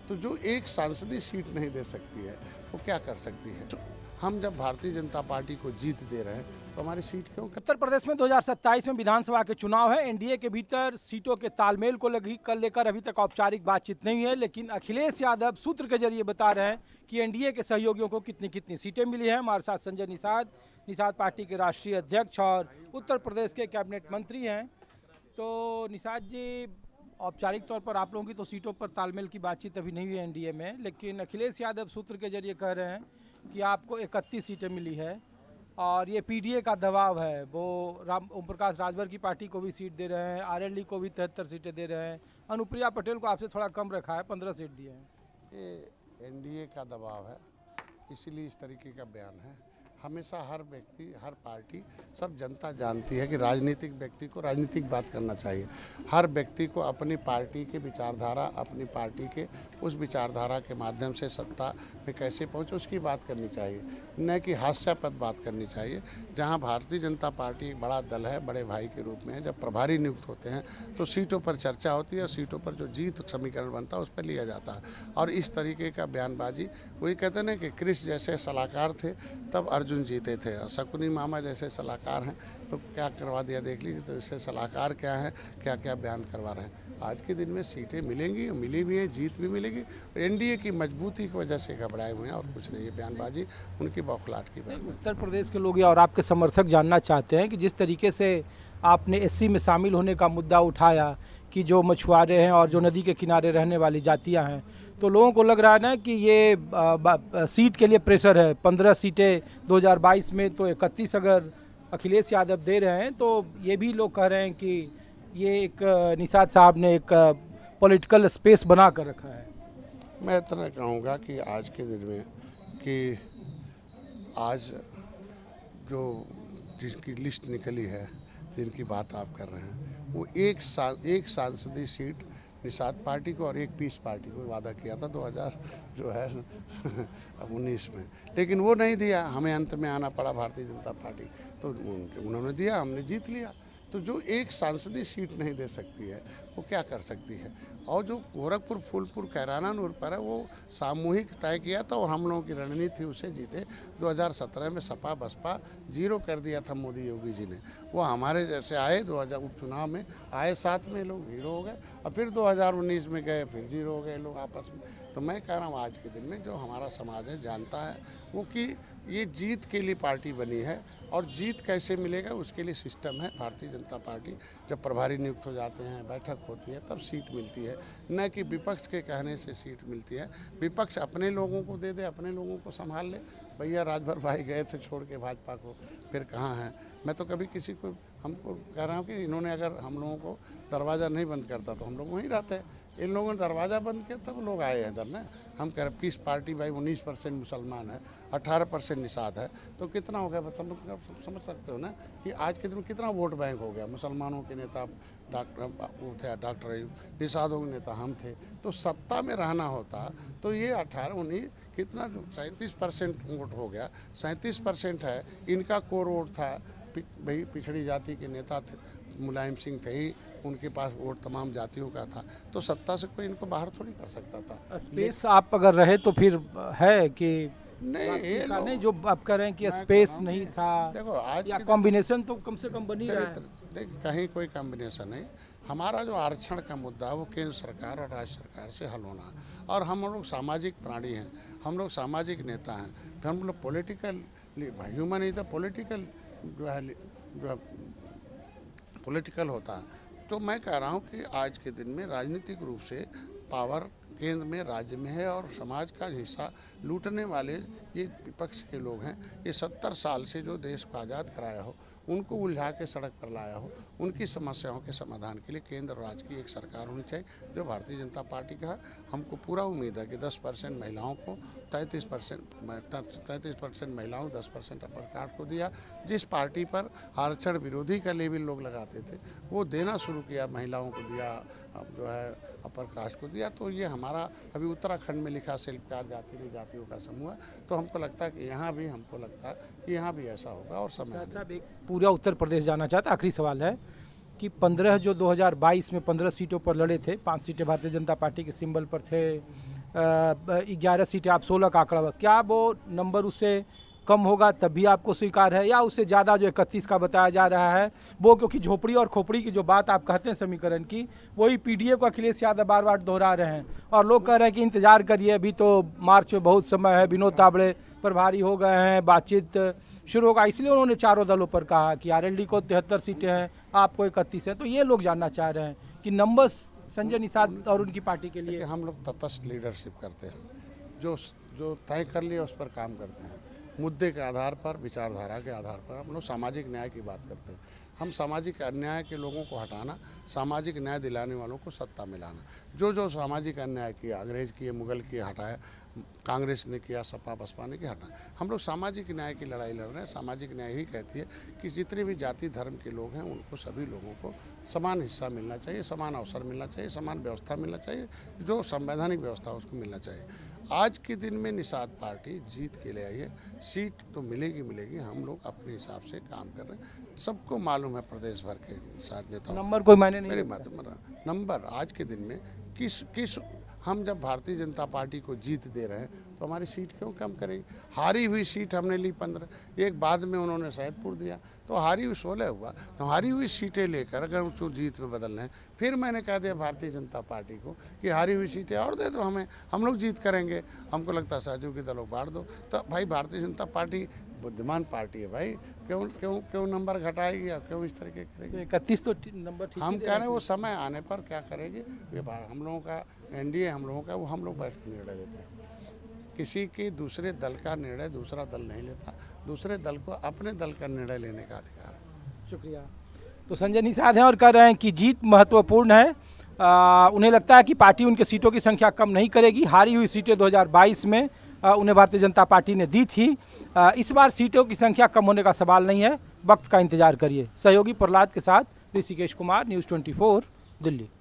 तो जो एक सांसदीय सीट नहीं दे सकती है वो क्या कर सकती है। हम जब भारतीय जनता पार्टी को जीत दे रहे हैं तो हमारी सीट क्यों। उत्तर प्रदेश में 2027 में विधानसभा के चुनाव है। एनडीए के भीतर सीटों के तालमेल को लेकर अभी तक औपचारिक बातचीत नहीं है, लेकिन अखिलेश यादव सूत्र के जरिए बता रहे हैं कि एनडीए के सहयोगियों को कितनी कितनी सीटें मिली हैं। हमारे साथ संजय निषाद पार्टी के राष्ट्रीय अध्यक्ष और उत्तर प्रदेश के कैबिनेट मंत्री हैं। तो निषाद जी, औपचारिक तौर पर आप लोगों की तो सीटों पर तालमेल की बातचीत अभी नहीं हुई है एनडीए में, लेकिन अखिलेश यादव सूत्र के जरिए कह रहे हैं कि आपको 31 सीटें मिली है और ये पीडीए का दबाव है। वो ओम प्रकाश राजभर की पार्टी को भी सीट दे रहे हैं, आरएलडी को भी 73 सीटें दे रहे हैं, अनुप्रिया पटेल को आपसे थोड़ा कम रखा है, 15 सीट दिए हैं। ये एनडीए का दबाव है, इसीलिए इस तरीके का बयान है। हमेशा हर व्यक्ति, हर पार्टी, सब जनता जानती है कि राजनीतिक व्यक्ति को राजनीतिक बात करना चाहिए। हर व्यक्ति को अपनी पार्टी के विचारधारा, अपनी पार्टी के उस विचारधारा के माध्यम से सत्ता में कैसे पहुंचे उसकी बात करनी चाहिए, न कि हास्यास्पद बात करनी चाहिए। जहां भारतीय जनता पार्टी एक बड़ा दल है, बड़े भाई के रूप में है, जब प्रभारी नियुक्त होते हैं तो सीटों पर चर्चा होती है, सीटों पर जो जीत समीकरण बनता है उस पर लिया जाता है। और इस तरीके का बयानबाजी, वही कहते हैं ना कि कृष्ण जैसे सलाहकार थे तब अर्जुन जीते थे, और शकुनी मामा जैसे सलाहकार हैं तो क्या करवा दिया देख लीजिए। तो इससे सलाहकार क्या है, क्या क्या बयान करवा रहे हैं। आज के दिन में सीटें मिलेंगी, मिली भी हैं, जीत भी मिलेगी। एनडीए की मजबूती की वजह से घबराए हुए हैं और कुछ नहीं। ये बयानबाजी उनकी बौखलाहट की बात है। उत्तर प्रदेश के लोग और आपके समर्थक जानना चाहते हैं कि जिस तरीके से आपने एससी में शामिल होने का मुद्दा उठाया कि जो मछुआरे हैं और जो नदी के किनारे रहने वाली जातियां हैं, तो लोगों को लग रहा है ना कि ये सीट के लिए प्रेशर है। 15 सीटें 2022 में, तो 31 अगर अखिलेश यादव दे रहे हैं तो ये भी लोग कह रहे हैं कि ये एक निषाद साहब ने एक पॉलिटिकल स्पेस बना कर रखा है। मैं इतना कहूँगा कि आज के दिन में कि आज जो जिसकी लिस्ट निकली है, जिनकी बात आप कर रहे हैं, वो एक सांसदीय सीट निषाद पार्टी को और एक पीस पार्टी को वादा किया था 2019 में, लेकिन वो नहीं दिया। हमें अंत में आना पड़ा भारतीय जनता पार्टी, तो उन्होंने दिया, हमने जीत लिया। तो जो एक सांसदीय सीट नहीं दे सकती है वो क्या कर सकती है। और जो गोरखपुर, फूलपुर, कैराना, नूरपुर है, वो सामूहिक तय किया था और हम लोगों की रणनीति उसे जीते। 2017 में सपा बसपा जीरो कर दिया था मोदी योगी जी ने। वो हमारे जैसे आए 2000 उपचुनाव में आए, साथ में लोग जीरो हो गए, और फिर 2019 में गए, फिर जीरो हो गए लोग आपस में। तो मैं कह रहा हूँ आज के दिन में जो हमारा समाज है जानता है वो कि ये जीत के लिए पार्टी बनी है, और जीत कैसे मिलेगा उसके लिए सिस्टम है। भारतीय जनता पार्टी जब प्रभारी नियुक्त हो जाते हैं, बैठक होती है, तब सीट मिलती है, न कि विपक्ष के कहने से सीट मिलती है। विपक्ष अपने लोगों को दे दे, अपने लोगों को संभाल ले। भैया राजभर भाई गए थे छोड़ के भाजपा को, फिर कहाँ हैं। मैं तो कभी किसी को, हमको कह रहा हूँ कि इन्होंने अगर हम लोगों को दरवाज़ा नहीं बंद करता तो हम लोग वहीं रहते। इन लोगों ने दरवाज़ा बंद किया तब लोग आए हैं इधर ना। हम कह रहे पीस पार्टी भाई 19% मुसलमान है, 18% निषाद है, तो कितना हो गया समझ सकते हो ना कि आज के दिन में कितना वोट बैंक हो गया। मुसलमानों के नेता डॉक्टर निषादों के नेता हम थे। तो सत्ता में रहना होता तो ये 18-19 कितना 37% वोट हो गया। 37% है, इनका कोर वोट था, भाई पिछड़ी जाति के नेता थे, मुलायम सिंह थे ही, उनके पास वोट तमाम जातियों का था। तो सत्ता से कोई इनको बाहर थोड़ी कर सकता था। स्पेस आप अगर रहे तो फिर है कि नहीं जो आप कह रहे हैं कि स्पेस नहीं था। देखो आज या कॉम्बिनेशन तो कम से कम बनी रहा है। देखिए कहीं कोई कॉम्बिनेशन नहीं। हमारा जो आरक्षण का मुद्दा है वो केंद्र सरकार और राज्य सरकार से हल होना, और हम लोग सामाजिक प्राणी हैं, हम लोग सामाजिक नेता हैं, फिर हम लोग political human is the political जो पॉलिटिकल होता है। तो मैं कह रहा हूँ कि आज के दिन में राजनीतिक रूप से पावर केंद्र में, राज्य में है, और समाज का हिस्सा लूटने वाले ये विपक्ष के लोग हैं। ये 70 साल से जो देश को आज़ाद कराया हो, उनको उलझा के सड़क पर लाया हो, उनकी समस्याओं के समाधान के लिए केंद्र और राज्य की एक सरकार होनी चाहिए, जो भारतीय जनता पार्टी का है। हमको पूरा उम्मीद है कि 10% महिलाओं को, 33% महिलाओं, 10% अपर कास्ट को दिया। जिस पार्टी पर आरक्षण विरोधी का लेबल लोग लगाते थे वो देना शुरू किया, महिलाओं को दिया, जो है अपर कास्ट को दिया। तो ये हमारा अभी उत्तराखंड में लिखा शिल्पकार जाति जातियों का समूह है। तो हमको लगता है कि यहाँ भी, हमको लगता है कि यहाँ भी ऐसा होगा। और समय पूरा उत्तर प्रदेश जाना चाहता। आखिरी सवाल है कि 15 जो 2022 में 15 सीटों पर लड़े थे, 5 सीटें भारतीय जनता पार्टी के सिंबल पर थे, 11 सीटें, आप 16 का आंकड़ा, क्या वो नंबर उससे कम होगा तब भी आपको स्वीकार है, या उससे ज़्यादा जो 31 का बताया जा रहा है वो, क्योंकि झोपड़ी और खोपड़ी की जो बात आप कहते हैं समीकरण की, वही पीडीए को अखिलेश यादव बार बार दोहरा रहे हैं और लोग कह रहे हैं कि इंतजार करिए, अभी तो मार्च में बहुत समय है, विनोद तावड़े प्रभारी हो गए हैं, बातचीत शुरू होगा। इसलिए उन्होंने चारों दलों पर कहा कि आरएलडी को 73 सीटें हैं, आपको 31 है। तो ये लोग जानना चाह रहे हैं कि नंबर्स संजय निषाद और उनकी पार्टी के लिए। हम लोग तटस्थ लीडरशिप करते हैं, जो तय कर लिया उस पर काम करते हैं, मुद्दे के आधार पर, विचारधारा के आधार पर हम लोग सामाजिक न्याय की बात करते हैं। हम सामाजिक अन्याय के लोगों को हटाना, सामाजिक न्याय दिलाने वालों को सत्ता में लाना। जो सामाजिक अन्याय किया, अंग्रेज किए, मुगल किए, हटाया, कांग्रेस ने किया, सपा बसपा ने किया, हटाया। हम लोग सामाजिक न्याय की लड़ाई लड़ रहे हैं। सामाजिक न्याय ही कहती है कि जितने भी जाति धर्म के लोग हैं उनको, सभी लोगों को समान हिस्सा मिलना चाहिए, समान अवसर मिलना चाहिए, समान व्यवस्था मिलना चाहिए, जो संवैधानिक व्यवस्था उसको मिलना चाहिए। आज के दिन में निषाद पार्टी जीत के लिए आई है, सीट तो मिलेगी। हम लोग अपने हिसाब से काम कर रहे हैं। सबको मालूम है प्रदेश भर के साथ नेताओं, नंबर कोई मायने नहीं मेरे रखता। नंबर आज के दिन में किस हम जब भारतीय जनता पार्टी को जीत दे रहे हैं तो हमारी सीट क्यों कम करेगी? हारी हुई सीट हमने ली 15, एक बाद में उन्होंने सैदपुर दिया, तो हारी हुई 16 हुआ। तो हारी हुई सीटें लेकर अगर उसको जीत में बदलना है, फिर मैंने कह दिया भारतीय जनता पार्टी को कि हारी हुई सीटें और दे दो हमें, हम लोग जीत करेंगे। हमको लगता है सहयोगी दलों बांट दो। तो भाई भारतीय जनता पार्टी बुद्धिमान पार्टी है भाई, क्यों नंबर घटाएगी या क्यों इस तरीके करेगी? 31 तो नंबर ठीक हम कह रहे हैं वो समय आने पर क्या करेगी, ये हम लोगों का एनडीए, हम लोगों का, वो हम लोग बैठ कर निर्णय देते हैं। किसी के दूसरे दल का निर्णय दूसरा दल नहीं लेता, दूसरे दल को अपने दल का निर्णय लेने का अधिकार है। शुक्रिया। तो संजय निषाद हैं और कह रहे हैं कि जीत महत्वपूर्ण है। उन्हें लगता है कि पार्टी उनके सीटों की संख्या कम नहीं करेगी। हारी हुई सीटें 2022 में उन्हें भारतीय जनता पार्टी ने दी थी। इस बार सीटों की संख्या कम होने का सवाल नहीं है, वक्त का इंतजार करिए। सहयोगी प्रहलाद के साथ ऋषिकेश कुमार, न्यूज़ 24, दिल्ली।